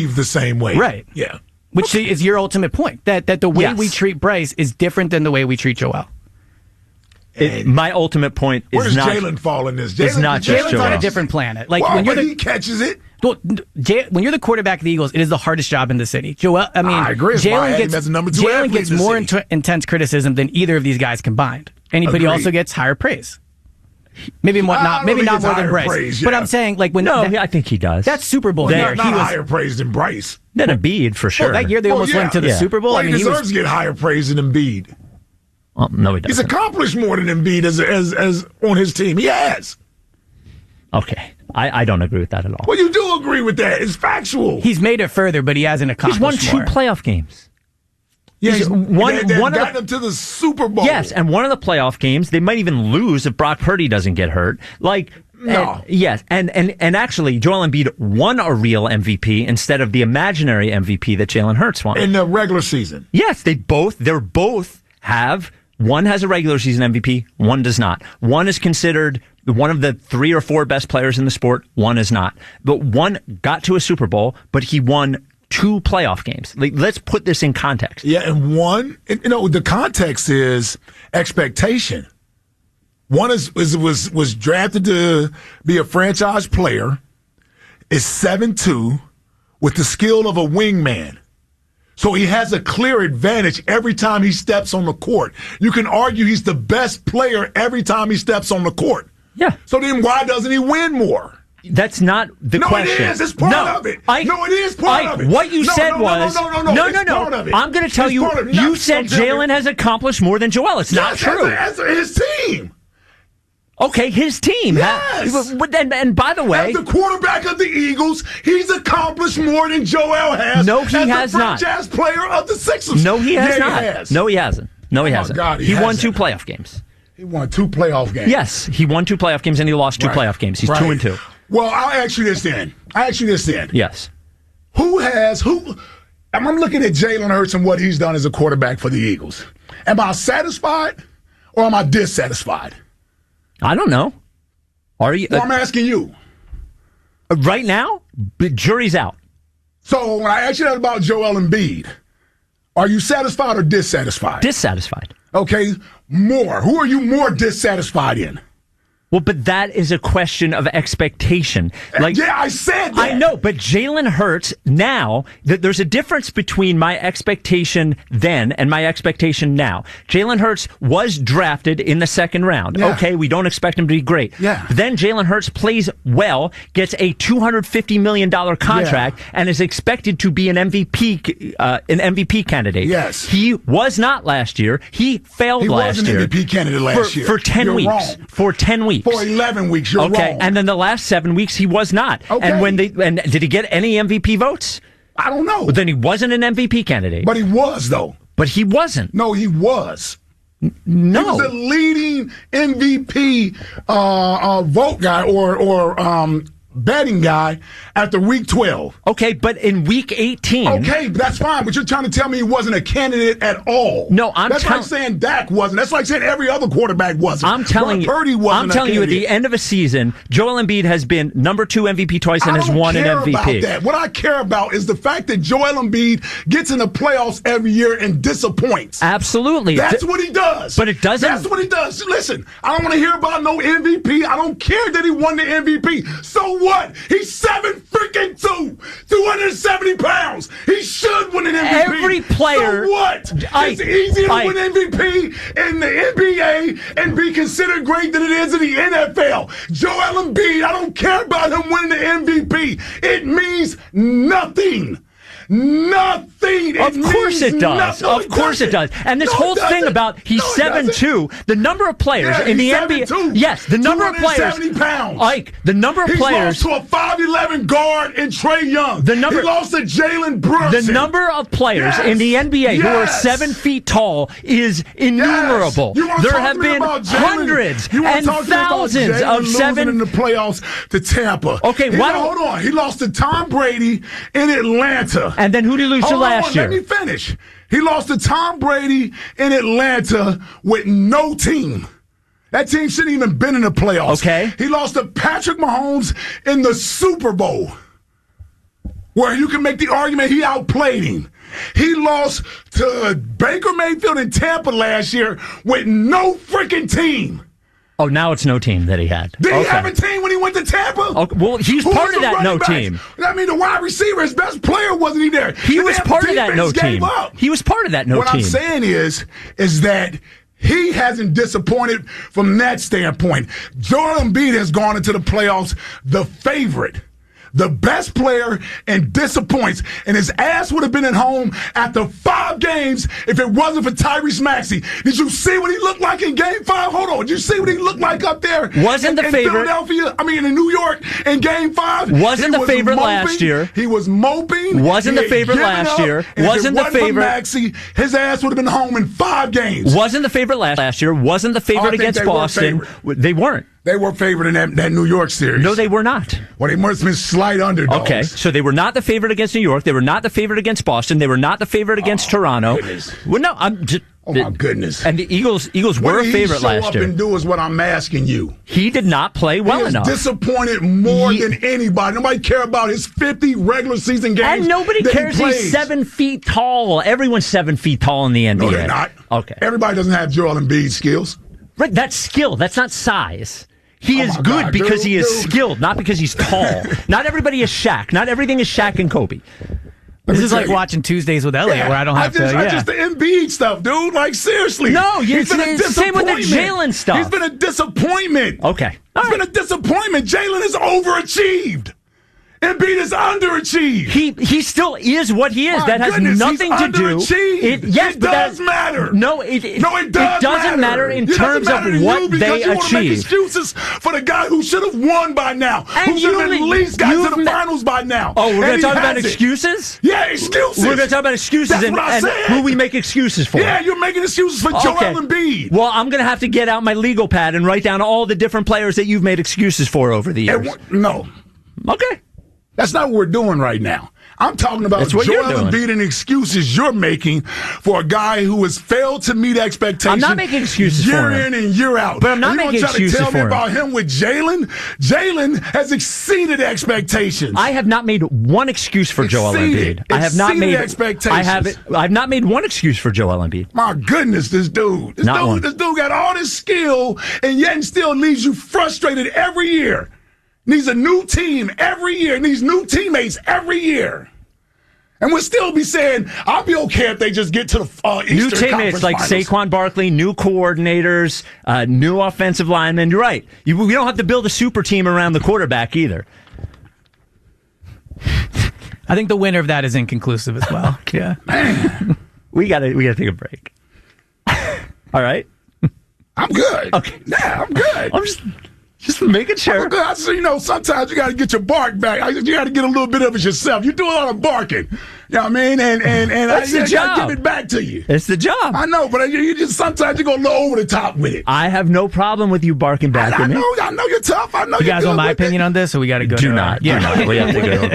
the same way. Right. Yeah. Which is your ultimate point, that the way we treat Bryce is different than the way we treat Joel. My ultimate point is not... Where does Jalen fall in this? Jalen's on a different planet. Like he catches it. Well, when you're the quarterback of the Eagles, it is the hardest job in the city. I agree. Jalen gets more intense criticism than either of these guys combined, but he also gets higher praise. Maybe not more than Bryce. Praise, but I'm saying, like, I think he does. That's Super Bowl. Not higher praise than Bryce. Than Embiid, for sure. Well, that year they almost went to the Super Bowl. Well, he deserves to get higher praise than Embiid. Well, no, he doesn't. He's accomplished more than Embiid as on his team. He has. Okay. I don't agree with that at all. Well, you do agree with that. It's factual. He's made it further, but he hasn't accomplished He's won 2 playoff games. Yeah, he's got them to the Super Bowl. Yes, and one of the playoff games, they might even lose if Brock Purdy doesn't get hurt. No. Yes, and actually, Joel Embiid won a real MVP instead of the imaginary MVP that Jalen Hurts won. In the regular season. Yes, they're both have... One has a regular season MVP, one does not. One is considered one of the 3 or 4 best players in the sport, one is not. But one got to a Super Bowl, but he won 2 playoff games. Let's put this in context. Yeah, and the context is expectation. One was drafted to be a franchise player, is 7'2", with the skill of a wingman. So he has a clear advantage every time he steps on the court. You can argue he's the best player every time he steps on the court. Yeah. So then why doesn't he win more? That's not the question. No, it is. It's part of it. It is part of it. What you said was... No. I'm going to tell you, you said Jalen has accomplished more than Joel. It's not true. As his team. Okay, his team. Yes. And by the way... As the quarterback of the Eagles, he's accomplished more than Joel has. No, he has not. As the franchise player of the Sixers. No, he has not. He has. No, he hasn't. No, he hasn't. God, he won 2 playoff games. He won 2 playoff games. Yes, he won 2 playoff games and he lost 2 playoff games. He's 2-2. Well, I'll ask you this then. Yes. I'm looking at Jalen Hurts and what he's done as a quarterback for the Eagles. Am I satisfied or am I dissatisfied? I don't know. Are you? Well, I'm asking you. Right now, the jury's out. So when I ask you that about Joel Embiid, are you satisfied or dissatisfied? Dissatisfied. Okay, more. Who are you more dissatisfied in? Well, but that is a question of expectation. Yeah, I said that. I know, but Jalen Hurts now, there's a difference between my expectation then and my expectation now. Jalen Hurts was drafted in the 2nd round. Yeah. Okay, we don't expect him to be great. Yeah. Then Jalen Hurts plays well, gets a $250 million contract, and is expected to be an MVP candidate. Yes. He was not last year. He failed last year. He was an MVP candidate last year. For 10 weeks. Wrong. For 10 weeks. For 11 weeks, you're wrong. Okay, and then the last 7 weeks he was not. Okay. And did he get any MVP votes? I don't know. Well, then he wasn't an MVP candidate. But he was, though. But he wasn't. No, he was. No. He was the leading MVP vote guy or betting guy after week 12. Okay, but in week 18... Okay, that's fine, but you're trying to tell me he wasn't a candidate at all. No, That's like saying Dak wasn't. That's like saying every other quarterback wasn't. I'm telling you, Purdy wasn't at the end of a season, Joel Embiid has been number 2 MVP twice and has won an MVP. About that. What I care about is the fact that Joel Embiid gets in the playoffs every year and disappoints. Absolutely. That's what he does. But it doesn't... That's what he does. Listen, I don't want to hear about no MVP. I don't care that he won the MVP. So what? He's 7'2", 270 pounds. He should win an MVP. Every player... So what? It's easier to win MVP in the NBA and be considered great than it is in the NFL. Joel Embiid, I don't care about him winning the MVP. It means nothing. Nothing. Of course it does. Of course it does. And this whole thing about he's 7'2", the number of players in the NBA. Yes, the number of players. 270 pounds. Ike, the number of players. He lost to a 5'11" guard in Trae Young. He lost to Jalen Brunson. The number of players in the NBA who are 7 feet tall is innumerable. There have been hundreds and thousands of 7 in the playoffs to Tampa. Okay, hold on. He lost to Tom Brady in Atlanta. And then who did he lose to last year? Let me finish. He lost to Tom Brady in Atlanta with no team. That team shouldn't even been in the playoffs. Okay. He lost to Patrick Mahomes in the Super Bowl. where you can make the argument he outplayed him. He lost to Baker Mayfield in Tampa last year with no freaking team. Oh, now it's no team that he had. Did he have a team when he went to Tampa? Okay, well, he's part of that no team. I mean, the wide receiver, his best player, wasn't he there? He was part of that no team. He was part of that no team. What I'm saying is that he hasn't disappointed from that standpoint. Joel Embiid has gone into the playoffs the favorite, the best player, and disappoints. And his ass would have been at home after 5 games if it wasn't for Tyrese Maxey. Did you see what he looked like in Game 5? Hold on. Did you see what he looked like up there Wasn't the favorite. Philadelphia? I mean, in New York in Game 5? Wasn't the favorite last year. He was moping. Wasn't the favorite last year. Wasn't the favorite. Maxey, his ass would have been home in 5 games. Wasn't the favorite last year. Wasn't the favorite against Boston. They weren't. They were favored in that New York series. No, they were not. Well, they must have been slight underdogs. Okay, so they were not the favorite against New York. They were not the favorite against Boston. They were not the favorite against Toronto. Goodness. Well, no, I'm just. Oh, my goodness. And the Eagles were a favorite last year. What did he show up and do is what I'm asking you. He did not play well enough. He is disappointed more than anybody. Nobody care about his 50 regular season games. And nobody cares he's 7 feet tall. Everyone's 7 feet tall in the NBA. No, they're not. Okay. Everybody doesn't have Joel Embiid skills. Right, that's skill. That's not size. He is good God, because he is skilled, not because he's tall. Not everybody is Shaq. Not everything is Shaq and Kobe. This is like watching Tuesdays with Elliot, where I don't have to. Just the Embiid stuff, dude. Like, seriously. No, it's same with the Jalen stuff. He's been a disappointment. Okay. He's been a disappointment. Jalen has overachieved. Embiid is underachieved. He still is what he is. That has nothing to do. It does matter. No, it doesn't matter in terms of what they achieve. You want to make excuses for the guy who should have won by now, who should have at least got to the finals by now. Oh, we're going to talk about excuses? Yeah, excuses. We're going to talk about excuses. That's what I said. Who we make excuses for. Yeah, you're making excuses for Joel Embiid. Well, I'm going to have to get out my legal pad and write down all the different players that you've made excuses for over the years. No. Okay. That's not what we're doing right now. I'm talking about Joel Embiid and excuses you're making for a guy who has failed to meet expectations. I'm not making excuses year for him. in and year out. But I'm not making excuses for him. You want to tell me about him with Jalen? Jalen has exceeded expectations. I have not made one excuse for Joel Embiid. I have not made expectations. I've not made one excuse for Joel Embiid. My goodness, this dude. This dude got all this skill and yet still leaves you frustrated every year. Needs a new team every year. Needs new teammates every year. And we'll still be saying, I'll be okay if they just get to the Eastern new teammates like Finals. Saquon Barkley, new coordinators, new offensive linemen. You're right. We don't have to build a super team around the quarterback either. I think the winner of that is inconclusive as well. Yeah. we gotta take a break. All right. I'm good. Okay. Yeah, I'm good. I'm just making sure. Sometimes you got to get your bark back. You got to get a little bit of it yourself. You do a lot of barking. You know what I mean? And that's the job. I give it back to you. It's the job. I know, but you just sometimes you go a little over the top with it. I have no problem with you barking back at me. I know you're tough. I know you guys want my opinion on this, or we got to go? Do not. We have to go.